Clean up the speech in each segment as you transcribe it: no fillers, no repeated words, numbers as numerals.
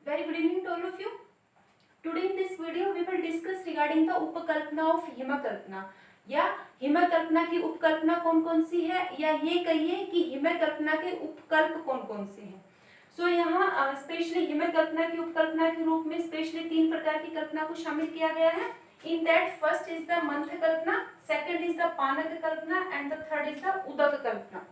Very good evening to all of you. Today in this video we will discuss regarding the उपकल्पना of हिमकल्पना या हिमकल्पना की उपकल्पना कौन कौन सी है, या ये कहिए कि हिमकल्पना के उपकल्प कौन कौन से हैं। सो यहाँ स्पेशली हिमकल्पना की उपकल्पना के रूप में स्पेशली 3 प्रकार की कल्पना को शामिल किया गया है। In that first is the मंथ कल्पना, सेकंड इज द पानक कल्पना and the third is the उदक कल्पना।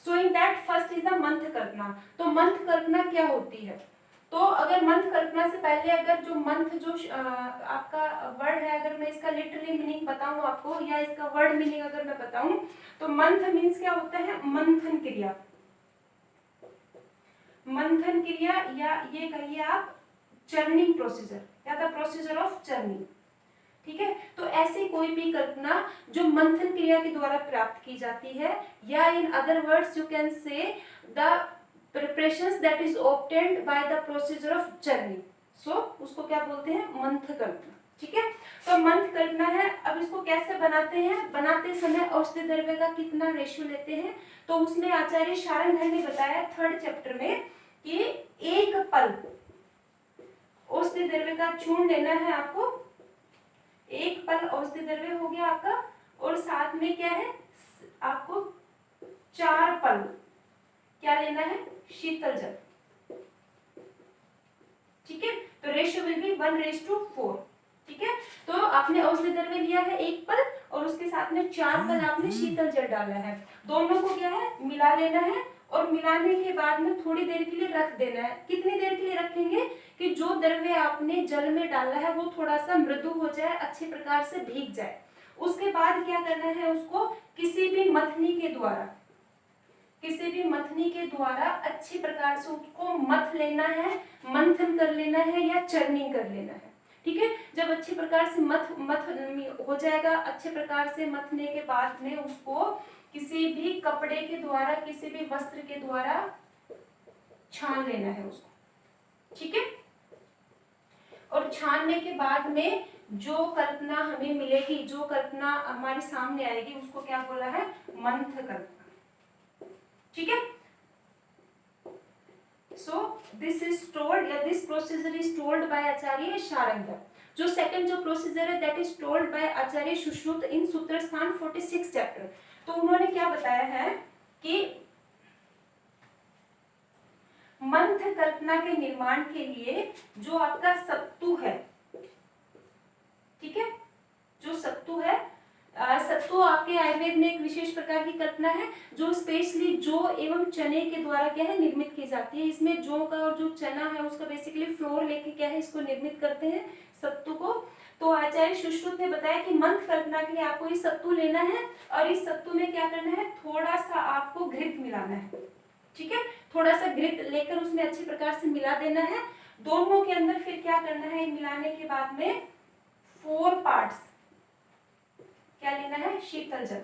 So in that first is the मंथ कल्पना। तो मंथ कल्पना क्या होती है? तो अगर मंथ कल्पना से पहले अगर जो मंथ जो आपका वर्ड है, अगर मैं इसका लिटरली मीनिंग बताऊं आपको, या इसका वर्ड मीनिंग अगर मैं बताऊं, तो मंथ मीन्स क्या होता है? मंथन क्रिया। मंथन क्रिया, या ये कहिए आप चर्निंग प्रोसीजर, या द प्रोसीजर ऑफ चर्निंग। ठीक है, तो ऐसी कोई भी कल्पना जो मंथन क्रिया के द्वारा प्राप्त की जाती है, या in other words you can say the preparations that is obtained by the procedure of churning, so उसको क्या बोलते हैं? मंथ कल्पना। ठीक है, तो मंथ कल्पना है। अब इसको कैसे बनाते हैं? बनाते समय औषधि द्रव्य का कितना रेशियो लेते हैं, तो उसमें आचार्य शारंगधर ने बताया 3rd चैप्टर में कि 1 पल औषधि द्रव्य का चूर्ण लेना है आपको। 1 पल औषधि द्रव्य हो गया आपका, और साथ में क्या है आपको 4 पल क्या लेना है? शीतल जल। ठीक है, तो रेशियो विल बी 1:4। ठीक है, तो आपने औषधि द्रव्य लिया है 1 पल, और उसके साथ में 4 पल आपने शीतल जल डाला है। दोनों को क्या है? मिला लेना है, और मिलाने के बाद में थोड़ी देर के लिए रख देना है। कितनी देर के लिए रखेंगे? कि जो द्रव्य आपने जल में डाला है वो थोड़ा सा मृदु हो जाए, अच्छे प्रकार से भीग जाए। उसके बाद क्या करना है? उसको किसी भी मथनी के द्वारा अच्छी प्रकार से उसको मथ लेना है, मंथन कर लेना है, या चर्निंग कर लेना है। ठीक है, जब अच्छी प्रकार से मथ हो जाएगा, अच्छे प्रकार से मथने के बाद में उसको किसी भी कपड़े के द्वारा, किसी भी वस्त्र के द्वारा छान लेना है उसको। ठीक है, और छानने के बाद में जो कल्पना हमें मिलेगी, जो कल्पना हमारे सामने आएगी, उसको क्या बोला है? मंथ कल्पना। ठीक है, सो दिस इज टोल्ड, या this procedure is told by Acharya Sharangadhara. जो सेकंड जो प्रोसीजर है that is told by Acharya Sushruta in Sutrasthana 46 chapter. तो उन्होंने क्या बताया है कि मंथ कल्पना के निर्माण के लिए जो आपका सत्तू है, ठीक है, जो सत्तू है, सत्तू आपके आयुर्वेद में एक विशेष प्रकार की कल्पना है जो स्पेशली जौ एवं चने के द्वारा क्या है? निर्मित की जाती है। इसमें जौ का और जो चना है उसका बेसिकली फ्लोर लेके क्या है? इसको निर्मित करते हैं सत्तू को। तो आचार्य सुश्रुत ने बताया कि मंथ कल्पना के लिए आपको ये सत्तू लेना है, और इस सत्तू में क्या करना है? थोड़ा सा आपको घृत मिलाना है। ठीक है, थोड़ा सा घृत लेकर उसमें अच्छी प्रकार से मिला देना है। दोनों के अंदर फिर क्या करना है? मिलाने के बाद में 4 पार्ट्स क्या लेना है? शीतल जल।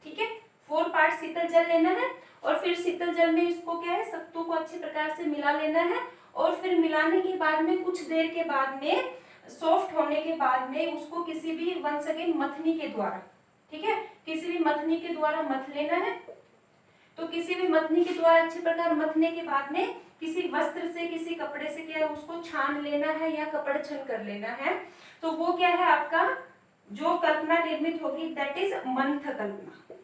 ठीक है, 4 पार्ट शीतल जल लेना है, और फिर शीतल जल में इसको क्या है? सत्तू को अच्छी प्रकार से मिला लेना है, और फिर मिलाने के बाद में कुछ देर के बाद में सॉफ्ट होने के बाद में उसको किसी भी वंस अगेन मथनी के द्वारा, ठीक है, किसी भी मथनी के द्वारा मथ लेना है। तो किसी भी मथनी के द्वारा अच्छी प्रकार मथने के बाद में किसी वस्त्र से, किसी कपड़े से क्या है? उसको छान लेना है, या कपड़ छन कर लेना है। तो वो क्या है आपका? जो कल्पना निर्मित होगी दैट इज मंथ कल्पना।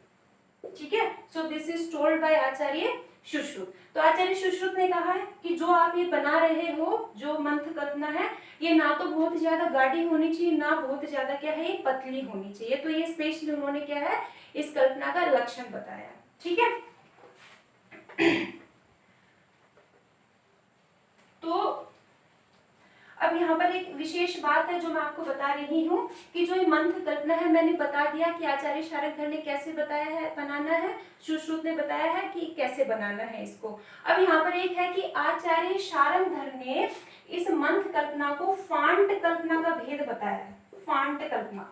ठीक है, so this is told by Acharya Sushruta. तो आचार्य सुश्रुत ने कहा है कि जो आप ये बना रहे हो, जो मंथ कल्पना है, ये ना तो बहुत ज्यादा गाढ़ी होनी चाहिए, ना बहुत ज्यादा क्या है? ये पतली होनी चाहिए। तो ये स्पेशली उन्होंने क्या है? इस कल्पना का लक्षण बताया। ठीक है, तो अब यहाँ पर एक विशेष बात है जो मैं आपको बता रही हूँ कि जो ये मंथ कल्पना है, मैंने बता दिया कि आचार्य शारंगधर ने कैसे बताया है बनाना है, सुश्रुत ने बताया है कि कैसे बनाना है इसको। अब यहाँ पर एक है कि आचार्य शारंगधर ने इस मंथ कल्पना को फांट कल्पना का भेद बताया है। फांट कल्पना,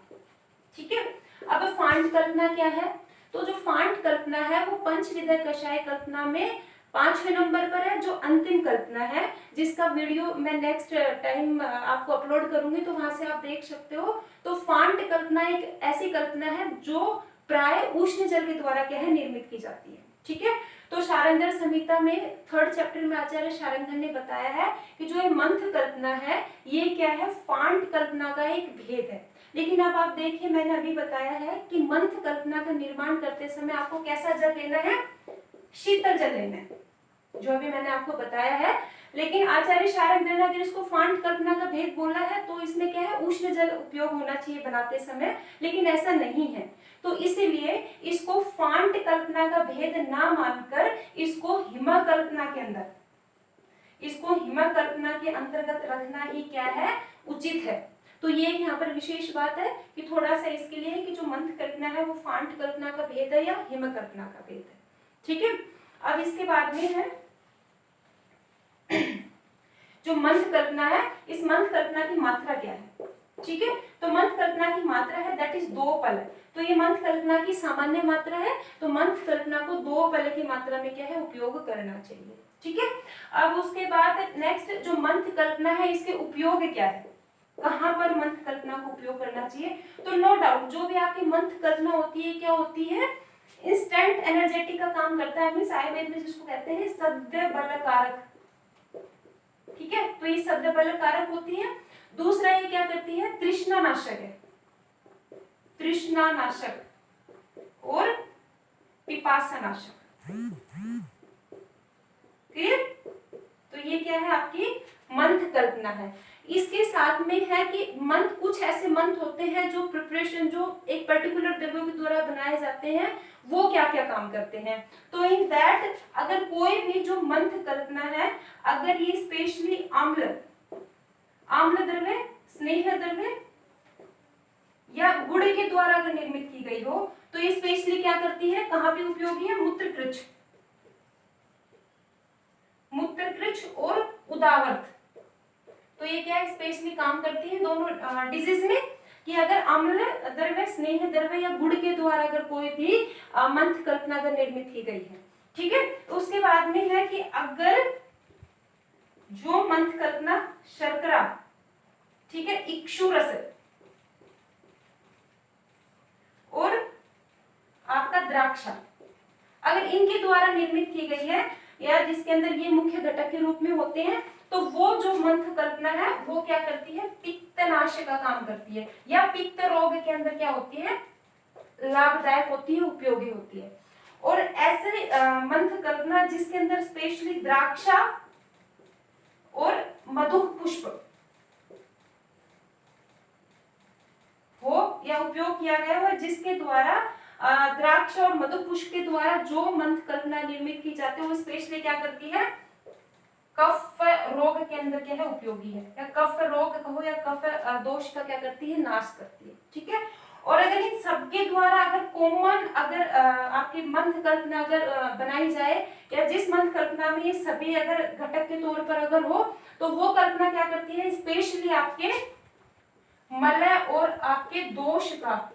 ठीक है। अब फांट कल्पना क्या है? तो जो फांट कल्पना है वो पंचविध कषाय कल्पना में 5वें नंबर पर है, जो अंतिम कल्पना है, जिसका वीडियो मैं नेक्स्ट टाइम आपको अपलोड करूंगी, तो वहां से आप देख सकते हो। तो फांट कल्पना एक ऐसी कल्पना है जो प्राय उष्ण जल के द्वारा क्या है? निर्मित की जाती है। ठीक है। तो शारंगधर संहिता में 3rd चैप्टर में आचार्य शारंगधर ने बताया है कि जो ये मंथ कल्पना है ये क्या है, फांट कल्पना का एक भेद है। लेकिन अब आप देखिए, मैंने अभी बताया है कि मंथ कल्पना का निर्माण करते समय आपको कैसा जल लेना है, शीतल जल लेना है, जो अभी मैंने आपको बताया है। लेकिन आचार्य शारंगधर ने अगर इसको फांट कल्पना का भेद बोला है तो इसमें क्या है, उष्ण जल उपयोग होना चाहिए बनाते समय, लेकिन ऐसा नहीं है। तो इसीलिए इसको फांट कल्पना का भेद ना मानकर इसको हिमा कल्पना के अंदर, इसको हिमा कल्पना के अंतर्गत रखना ही क्या है, उचित है। तो ये यहाँ पर विशेष बात है कि थोड़ा सा इसके लिए कि जो मंथ कल्पना है वो फांट कल्पना का भेद है या हिम कल्पना का भेद है। ठीक है। अब इसके बाद में है जो मंथ कल्पना है, इस मंथ कल्पना की मात्रा क्या है। ठीक है। तो मंथ कल्पना की मात्रा है दैट इज 2 पल। तो ये मंथ कल्पना की सामान्य मात्रा है, तो मंथ कल्पना को 2 पल की मात्रा में क्या है, उपयोग करना चाहिए। ठीक है। अब उसके बाद नेक्स्ट जो मंथ कल्पना है इसके उपयोग क्या है, कहां पर मंथ कल्पना को उपयोग करना चाहिए। तो नो डाउट जो भी आपकी मंथ कल्पना होती है क्या होती है, इंस्टेंट एनर्जेटिक का काम करता है। मींस आयुर्वेद में जिसको कहते हैं सद्य बल कारक। ठीक है। तो ये सद्य बल कारक होती है। दूसरा ये क्या करती है, तृष्णा नाशक है, तृष्णा नाशक और पिपासा नाशक। क्लियर। तो ये क्या है, आपकी मंथ कल्पना है। इसके साथ में है कि मंथ, कुछ ऐसे मंथ होते हैं जो प्रिपरेशन, जो एक पर्टिकुलर द्रव्यों के द्वारा बनाए जाते हैं, वो क्या क्या काम करते हैं। तो इन दैट अगर कोई भी जो मंथ कल्पना है, अगर ये स्पेशली आम्ल, आम्ल द्रव्य, स्नेह द्रव्य या गुड़ के द्वारा अगर निर्मित की गई हो, तो ये स्पेशली क्या करती है, कहां पे उपयोगी है, मूत्रकृच, मूत्रकृच और उदावर्त। तो ये क्या स्पेशली काम करती है दोनों डिजीज में, कि अगर अम्ल द्रव्य, स्नेह द्रव्य या गुड़ के द्वारा अगर कोई भी मंथ कल्पना अगर निर्मित की गई है। ठीक है। तो उसके बाद में है कि अगर जो मंथ कल्पना शर्करा, ठीक है, इक्षुरस और आपका द्राक्षा, अगर इनके द्वारा निर्मित की गई है या जिसके अंदर ये मुख्य घटक के रूप में होते हैं, तो वो जो मंथ कल्पना है वो क्या करती है, पित्तनाशक का काम करती है, या पित्त रोग के अंदर क्या होती है, लाभदायक होती है, उपयोगी होती है। और ऐसे मंथ कल्पना जिसके अंदर स्पेशली द्राक्षा और मधुक पुष्प हो या उपयोग किया गया हो, जिसके द्वारा द्राक्ष और मधुक पुष्प के द्वारा जो मंथ कल्पना निर्मित की जाती है वो स्पेशली क्या करती है, कफ रोग के अंदर क्या है, उपयोगी है, या कफ रोग कहो या कफ दोष का क्या करती है, नाश करती है। ठीक है। और अगर इन सबके द्वारा अगर कॉमन अगर आपकी मंथ कल्पना अगर बनाई जाए, या जिस मंथ कल्पना में ये सभी अगर घटक के तौर पर अगर हो, तो वो कल्पना क्या करती है, स्पेशली आपके मलय और आपके दोष का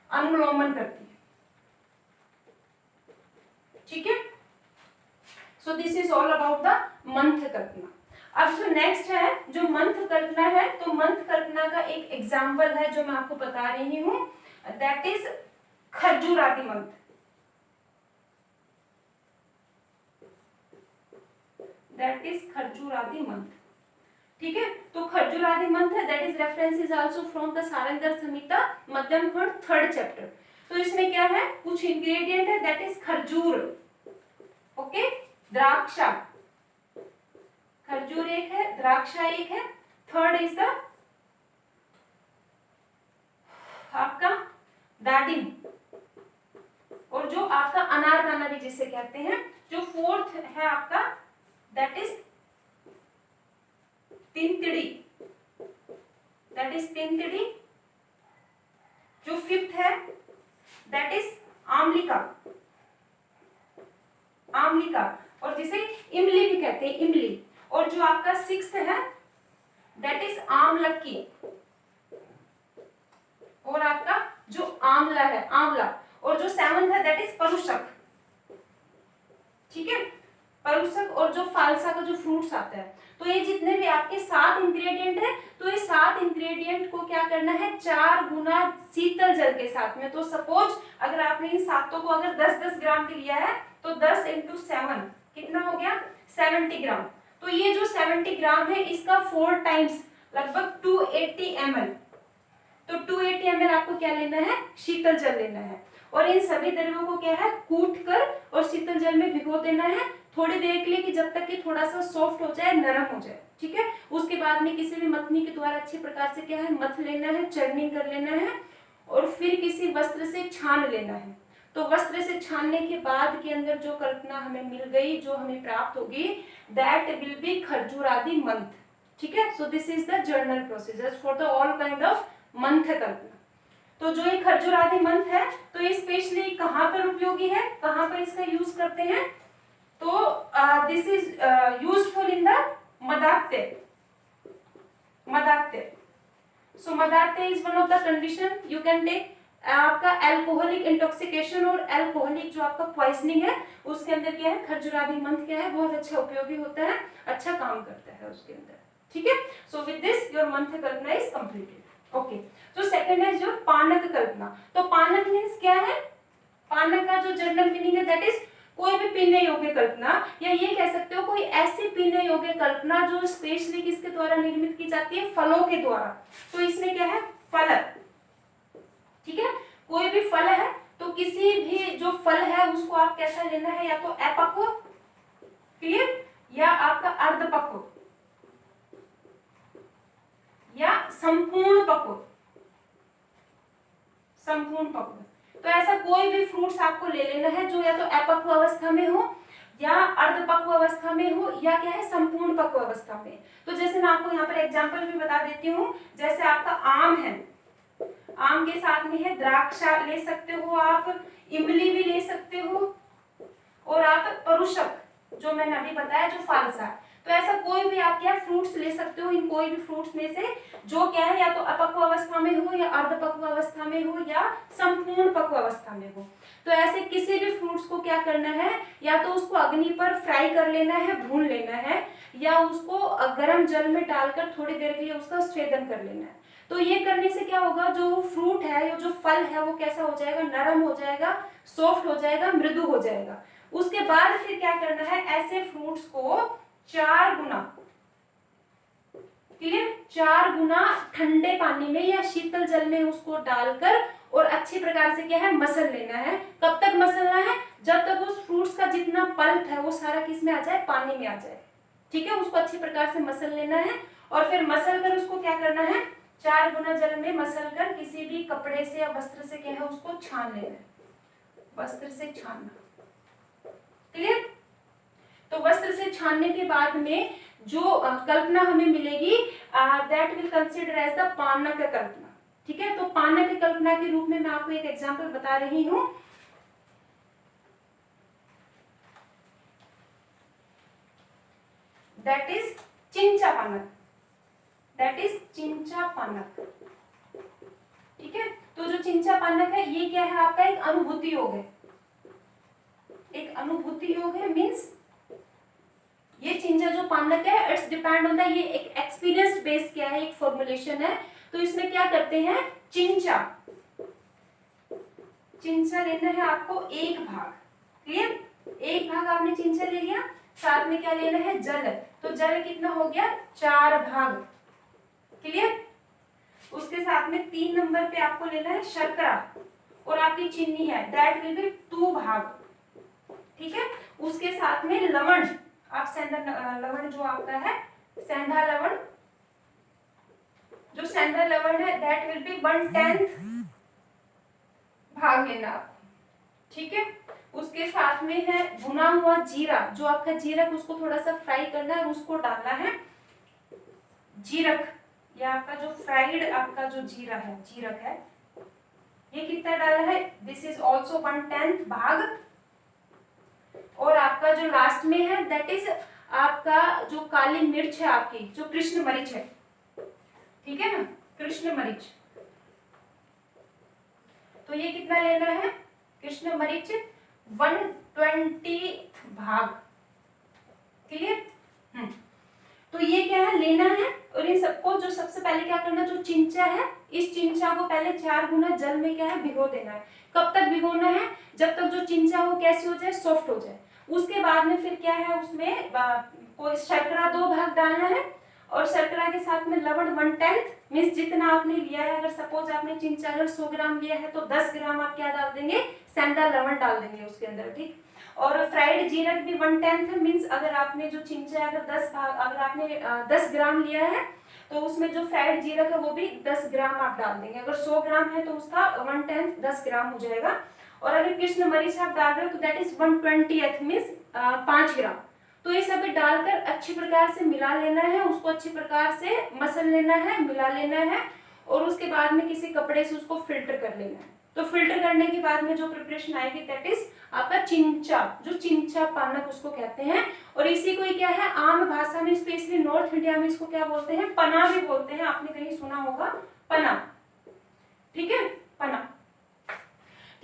अनुलोमन करती है। ठीक है। So this is all about the मंथ कल्पना। अब जो नेक्स्ट है जो मंथ कल्पना है, तो मंथ कल्पना का एक एग्जाम्पल है जो मैं आपको बता रही हूं, दैट इज खरजूरादि मंथ। दैट इज खरजूरादि मंथ। ठीक है। तो खरजूरादि मंथ है, that is reference is also from the Sharangadhara Samhita Madhyama Khanda 3rd chapter. तो इसमें क्या है, कुछ इंग्रेडिएंट है, दैट इज खरजूर, ओके, द्राक्षा, खरजूर एक है, द्राक्षा एक है, थर्ड इज द आपका दाडिम, और जो आपका अनारदाना भी जिसे कहते हैं, जो फोर्थ है आपका दैट इज तिनतिड़ी, दैट इज तिनतिड़ी, जो फिफ्थ है दैट इज आमलिका, आमलिका, और जिसे इमली भी कहते हैं, इमली, और जो आपका सिक्स्थ है दैट इज आमलकी, और आपका जो आंवला है, आंवला, और जो सेवंथ है दैट इज परुषक। ठीक है। परुषक और जो फालसा का जो फ्रूट्स आता है। तो ये जितने भी आपके 7 इंग्रेडिएंट है, तो ये 7 इंग्रेडिएंट को क्या करना है, 4 गुना शीतल जल के साथ में। तो सपोज अगर आपने इन सातों को अगर 10-10 ग्राम भी लिया है तो 10 × 7 कितना हो गया, 70 ग्राम। तो ये जो 70 ग्राम है इसका 4 टाइम्स लगभग 280 ml। तो 280 ml आपको क्या लेना है, शीतल जल लेना है। और इन सभी द्रव्यों को क्या है, कूट कर और शीतल जल में भिगो देना है थोड़ी देर के लिए, कि जब तक कि थोड़ा सा सॉफ्ट हो जाए, नरम हो जाए। ठीक है, उसके बाद में किसी भी मथनी के द्वारा अच्छी प्रकार से क्या है, मथ लेना है, चर्निंग कर लेना है और फिर किसी वस्त्र से छान लेना है। तो वस्त्र से छानने के बाद के अंदर जो कल्पना हमें मिल गई, जो हमें प्राप्त होगी, दैट विल बी खरजूरादि मंथ। ठीक है, so this is the general procedure for the all kind of मंथ कल्पना। तो जो ये खरजूरादि मंथ है, तो ये स्पेशली कहाँ पर उपयोगी है, कहाँ पर इसका यूज करते हैं, तो this is useful in the मदात्ते। सो मदात्ते is one of the condition you can take. आपका एल्कोहलिक इंटॉक्सिकेशन और एल्कोहलिक जो आपका पॉइजनिंग है उसके अंदर क्या है, खरजूरादि मंथ क्या है, बहुत अच्छा उपयोगी होता है, अच्छा काम करता है उसके अंदर। ठीक है, सो with this your month Kalpana is completed. Okay, तो सेकंड है जो पानक कल्पना। तो पानक मीन्स क्या है, पानक का जो जनरल मीनिंग है दैट इज कोई भी पीने योग्य कल्पना, या ये कह सकते हो कोई ऐसी पीने योग्य कल्पना जो स्पेशली किसके द्वारा निर्मित की जाती है, फलों के द्वारा। तो इसमें क्या है, फल। ठीक है, कोई भी फल है तो किसी भी जो फल है उसको आप कैसा लेना है, या तो अपक्व, क्लियर, या आपका अर्धपक्व या संपूर्ण पक्व। तो ऐसा कोई भी फ्रूट्स आपको ले लेना है जो या तो अपक्व अवस्था में हो, या अर्धपक्व अवस्था में हो, या क्या है, संपूर्ण पक्व अवस्था में। तो जैसे मैं आपको यहाँ पर एग्जांपल भी बता देती हूँ, जैसे आपका आम है, आम के साथ में है द्राक्षा ले सकते हो आप, इमली भी ले सकते हो, और आप परुषक जो मैंने अभी बताया जो फालसा। तो ऐसा कोई भी आप क्या फ्रूट्स ले सकते हो, इन कोई भी फ्रूट्स में से जो क्या है, या तो अपक्व अवस्था में हो, या अर्धपक्व अवस्था में हो, या संपूर्ण पक्व अवस्था में हो। तो ऐसे किसी भी फ्रूट्स को क्या करना है, या तो उसको अग्नि पर फ्राई कर लेना है, भून लेना है, या उसको गर्म जल में डालकर थोड़ी देर के लिए उसका स्वेदन कर लेना है। तो ये करने से क्या होगा, जो फ्रूट है या जो फल है वो कैसा हो जाएगा, नरम हो जाएगा, सॉफ्ट हो जाएगा, मृदु हो जाएगा। उसके बाद फिर क्या करना है, ऐसे फ्रूट्स को 4 गुना, क्लियर, 4 गुना ठंडे पानी में या शीतल जल में उसको डालकर और अच्छी प्रकार से क्या है, मसल लेना है। कब तक मसलना है, जब तक उस फ्रूट्स का जितना पल्प है वो सारा किस में आ जाए, पानी में आ जाए। ठीक है, उसको अच्छी प्रकार से मसल लेना है, और फिर मसल कर उसको क्या करना है, 4 गुना जल में मसल कर किसी भी कपड़े से या वस्त्र से क्या है, उसको छान लेना है, वस्त्र से छानना, क्लियर। तो वस्त्र से छानने के बाद में जो कल्पना हमें मिलेगी, that will consider as the पानक कल्पना। ठीक है, तो पानक कल्पना के रूप में मैं आपको एक एग्जांपल बता रही हूं। दैट इज चिंचा पानक, दैट इज चिंचा पानक। ठीक है, तो जो चिंचा पानक है ये क्या है, आपका एक अनुभूति योग है, एक अनुभूति योग है। मीन्स ये चिंचा जो पानक है, इट्स डिपेंड ऑन द, ये एक एक्सपीरियंस बेस्ड क्या है, एक फॉर्मुलेशन है। तो इसमें क्या करते हैं, चिंचा लेना है आपको 1 भाग, क्लियर, 1 भाग आपने चिंचा ले लिया, साथ में क्या लेना है, जल। तो जल कितना हो गया, 4 भाग, क्लियर। उसके साथ में 3 नंबर पे आपको लेना है शर्करा, और आपकी चीनी है, दैट विल बी 2 भाग। ठीक है, उसके साथ में लवण, आप सेंधा लवण जो आपका है, सेंधा लवण, जो सेंधा लवण है दैट विल बी 1/10 भाग लेना आप। ठीक है, उसके साथ में है भुना हुआ जीरा, जो आपका जीरक, उसको थोड़ा सा फ्राई करना है और उसको डालना है, जीरक, या आपका जो फ्राइड आपका जो जीरा है, जीरक है, ये कितना डालना है, दिस इज ऑल्सो 1/10 भाग। और आपका जो लास्ट में है दैट इज आपका जो काली मिर्च है, आपकी जो कृष्ण मरीच है, ठीक है ना, कृष्ण मरीच। तो ये कितना लेना है, कृष्ण मरीच 1/20 भाग, आपको जो सबसे पहले क्या करना, जो चिंचा है इस चिंचा को पहले 4 गुना जल में क्या है भिगो देना है। कब तक भिगोना है, जब तक जो चिंचा वो कैसी हो जाए, सॉफ्ट हो जाए। उसके बाद में फिर क्या है उसमें कोई शर्करा 2 भाग डालना है और शर्करा के साथ में लवण 1/10 मीन्स जितना आपने लिया है। अगर सपोज आपने चिंचा अगर 100 ग्राम लिया है तो 10 ग्राम आप क्या डाल देंगे, सेंधा लवण डाल देंगे उसके अंदर, ठीक। और फ्राइड जीरक भी 1/10 है, मीन्स अगर आपने जो चिंचा अगर 10 ग्राम लिया है तो उसमें जो फ्राइड जीरक है वो भी 10 ग्राम आप डाल देंगे। अगर 100 ग्राम है तो उसका 1/10 10 ग्राम हो जाएगा। और अगर कृष्ण मरीच आप डाल रहे हो तो दैट इज 1/20 मीन्स 5 ग्राम। तो ये सब डालकर अच्छी प्रकार से मिला लेना है, उसको अच्छी प्रकार से मसल लेना है, मिला लेना है और उसके बाद में किसी कपड़े से उसको फिल्टर कर लेना है। तो फिल्टर करने के बाद में जो प्रिपरेशन आएगी दैट इज आपका चिंचा, जो चिंचा पानक उसको कहते हैं। और इसी को ही क्या है आम भाषा में स्पेशली नॉर्थ इंडिया में इसको क्या बोलते हैं, पना भी बोलते हैं, आपने कहीं सुना होगा पना, ठीक है, पना,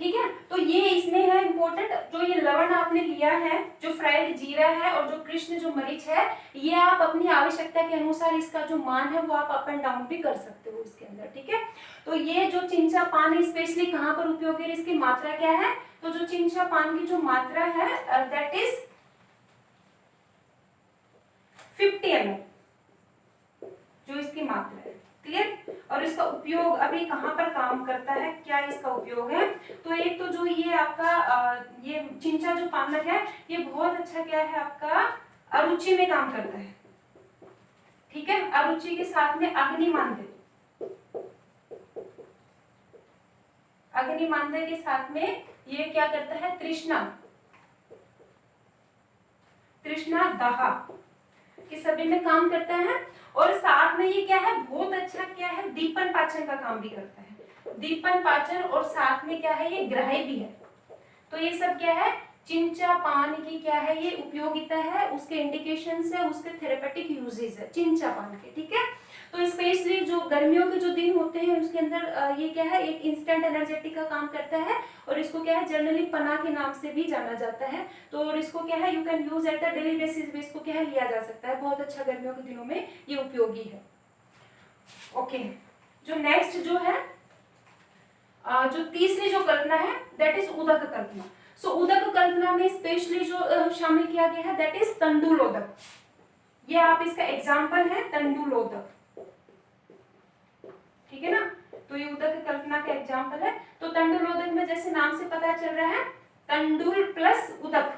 ठीक है। तो ये इसमें है इंपॉर्टेंट, जो ये लवण आपने लिया है, जो फ्राइड जीरा है और जो कृष्ण जो मरीच है, ये आप अपनी आवश्यकता के अनुसार इसका जो मान है वो आप अप एंड डाउन भी कर सकते हो इसके अंदर, ठीक है। तो ये जो चिंचा पान स्पेशली कहाँ पर उपयोगी है, इसकी मात्रा क्या है, तो जो चिंचा पान की जो मात्रा है दैट इज 50 ml, जो इसकी मात्रा है, क्लियर। और इसका उपयोग अभी कहाँ पर काम करता है, क्या इसका उपयोग है, तो एक तो जो ये आपका ये चिंचा जो पानक है ये बहुत अच्छा क्या है आपका अरुचि में काम करता है, ठीक है। अरुचि के साथ में अग्निमांद्य, अग्निमांद्य के साथ में ये क्या करता है, तृष्णा, तृष्णा दाह के सभी में काम करता है। और साथ में ये क्या है बहुत अच्छा क्या है दीपन पाचन का काम भी करता है, दीपन पाचन, और साथ में क्या है ये ग्राह्य भी है। तो ये सब क्या है चिंचा पान की क्या है ये उपयोगिता है, उसके इंडिकेशंस है, उसके थेरेपेटिक यूजेस है चिंचा पान के, ठीक है। तो स्पेशली जो गर्मियों के जो दिन होते हैं उसके अंदर ये क्या है एक इंस्टेंट एनर्जेटिक का काम करता है और इसको क्या है जनरली पना के नाम से भी जाना जाता है। तो और इसको क्या है you can use at the daily basis भी इसको क्या है लिया जा सकता है, बहुत अच्छा गर्मियों के दिनों में ये उपयोगी है। ओके, जो नेक्स्ट जो है जो तीसरी जो कल्पना है दैट इज उदक कल्पना। सो उदक कल्पना में स्पेशली जो शामिल किया गया है दैट इज तंडुलोदक। ये आप इसका एग्जाम्पल है तंडुलोदक, ठीक है ना। तो ये उदक कल्पना का एग्जाम्पल है। तो तंडुलोदक में जैसे नाम से पता चल रहा है तंडुल प्लस उदक,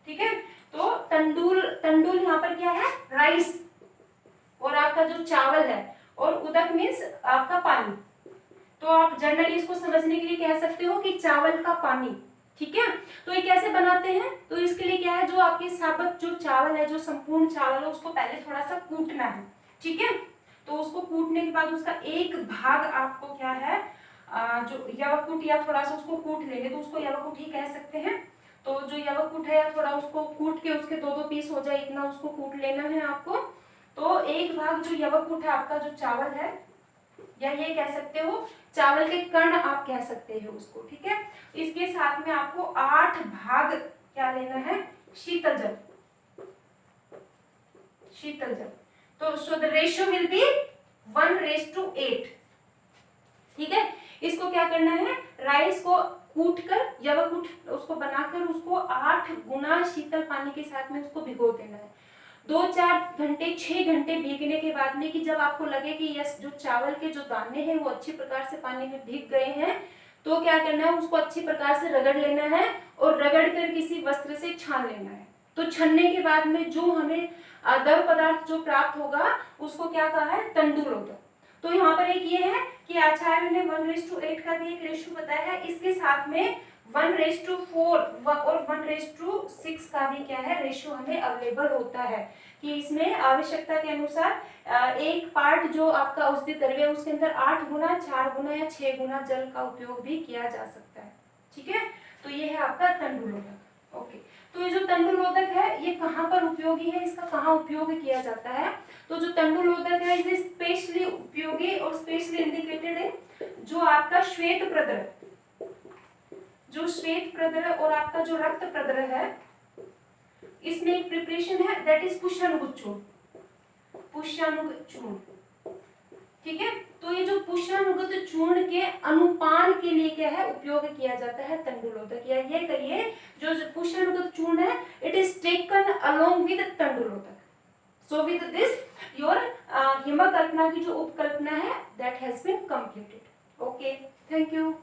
ठीक है। तो तंडुल यहाँ पर क्या है राइस और आपका जो चावल है, और उदक मीन्स आपका पानी। तो आप जनरली इसको समझने के लिए कह सकते हो कि चावल का पानी, ठीक है। तो ये कैसे बनाते हैं, तो इसके लिए क्या है जो आपके साबुत जो चावल है, जो संपूर्ण चावल है उसको पहले थोड़ा सा कूटना है, ठीक है। तो उसको कूटने के बाद उसका एक भाग आपको क्या है जो यवकूट या थोड़ा सा उसको कूट लेंगे तो उसको यवकूट ही कह सकते हैं। तो जो यवकूट है या थोड़ा उसको कूट के उसके 2-2 पीस हो जाए इतना उसको कूट लेना है आपको। तो एक भाग जो यवकूट है आपका जो चावल है, या ये कह सकते हो चावल के कण आप कह सकते हो उसको, ठीक है। इसके साथ में आपको 8 भाग क्या लेना है शीतल जल, शीतल जल। तो so the ratio will be 1:8, ठीक है। इसको क्या करना है राइस को कूट कर यवकूट उसको बनाकर उसको 8 गुना शीतल पानी के साथ में उसको भिगो देना है। 2-4 घंटे 6 घंटे भीगने के बाद में कि जब आपको लगे कि यस जो चावल के जो दाने हैं वो अच्छी प्रकार से पानी में भीग गए हैं, तो क्या करना है उसको अच्छी प्रकार से रगड़ लेना है और रगड़ कर किसी वस्त्र से छान लेना है। तो छनने के बाद में जो हमें द्रव पदार्थ जो प्राप्त होगा उसको क्या कहा है तंडुलोदक। तो यहाँ पर एक ये है कि आचार्य ने 1:8 का भी एक रेशियो बताया है, इसके साथ में 1:4 और 1:6 का भी क्या है रेशियो हमें अवेलेबल होता है कि इसमें आवश्यकता के अनुसार एक पार्ट जो आपका औषधि द्रव्य उसके अंदर 8 गुना 4 गुना या 6 गुना जल का उपयोग भी किया जा सकता है, ठीक है। तो ये है आपका तंडुलोदक। ओके, तो ये जो तंडुलोदक है ये कहाँ पर उपयोगी है, इसका कहाँ उपयोग किया जाता है, तो जो तंडुलोदक है इसे स्पेशली उपयोगी और स्पेशली इंडिकेटेड है जो आपका श्वेत प्रद्रव, जो श्वेत प्रद्रव और आपका जो रक्त प्रद्रव है इसमें एक प्रिपरेशन है दैट इज पुष्पन गुच्छों। पुष्यानुगत चूर्ण। ठीक है, तो ये जो पुष्यानुगत चूर्ण के अनुपान के लिए क्या है उपयोग किया जाता है तंडुलोदक, या ये कहिए जो पुष्यानुगत चूर्ण है it is taken along with तंडुलोदक। सो विद दिस योर हिमकल्पना की जो उपकल्पना है that has been completed. Okay, thank you.